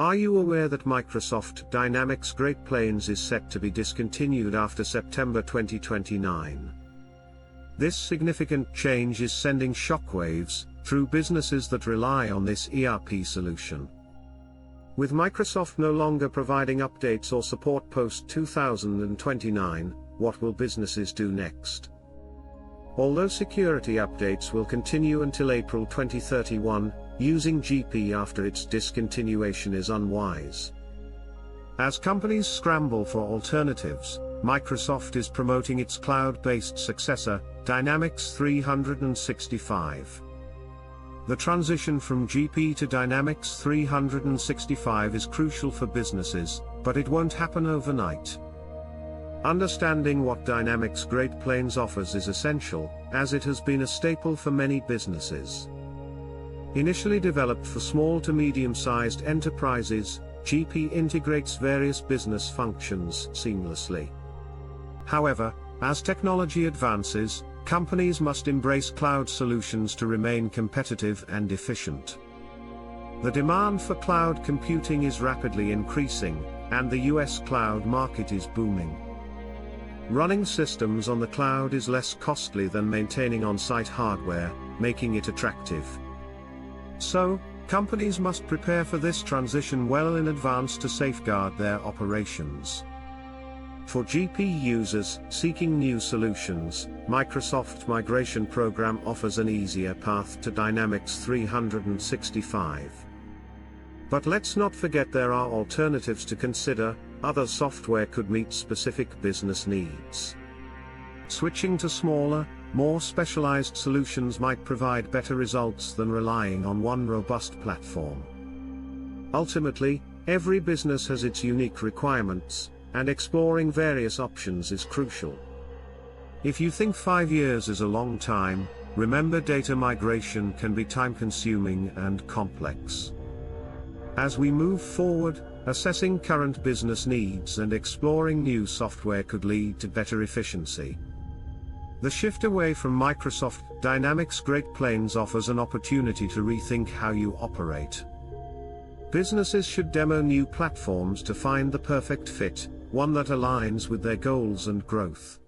Are you aware that Microsoft Dynamics Great Plains is set to be discontinued after September 2029? This significant change is sending shockwaves through businesses that rely on this ERP solution. With Microsoft no longer providing updates or support post-2029, what will businesses do next? Although security updates will continue until April 2031, using GP after its discontinuation is unwise. As companies scramble for alternatives, Microsoft is promoting its cloud-based successor, Dynamics 365. The transition from GP to Dynamics 365 is crucial for businesses, but it won't happen overnight. Understanding what Dynamics Great Plains offers is essential, as it has been a staple for many businesses. Initially developed for small to medium-sized enterprises, GP integrates various business functions seamlessly. However, as technology advances, companies must embrace cloud solutions to remain competitive and efficient. The demand for cloud computing is rapidly increasing, and the US cloud market is booming. Running systems on the cloud is less costly than maintaining on-site hardware, making it attractive. So, companies must prepare for this transition well in advance to safeguard their operations. For GP users seeking new solutions, Microsoft Migration Program offers an easier path to Dynamics 365. But let's not forget there are alternatives to consider. Other software could meet specific business needs. Switching to smaller, more specialized solutions might provide better results than relying on one robust platform. Ultimately, every business has its unique requirements, and exploring various options is crucial. If you think 5 years is a long time, remember data migration can be time-consuming and complex. As we move forward, assessing current business needs and exploring new software could lead to better efficiency. The shift away from Microsoft Dynamics Great Plains offers an opportunity to rethink how you operate. Businesses should demo new platforms to find the perfect fit, one that aligns with their goals and growth.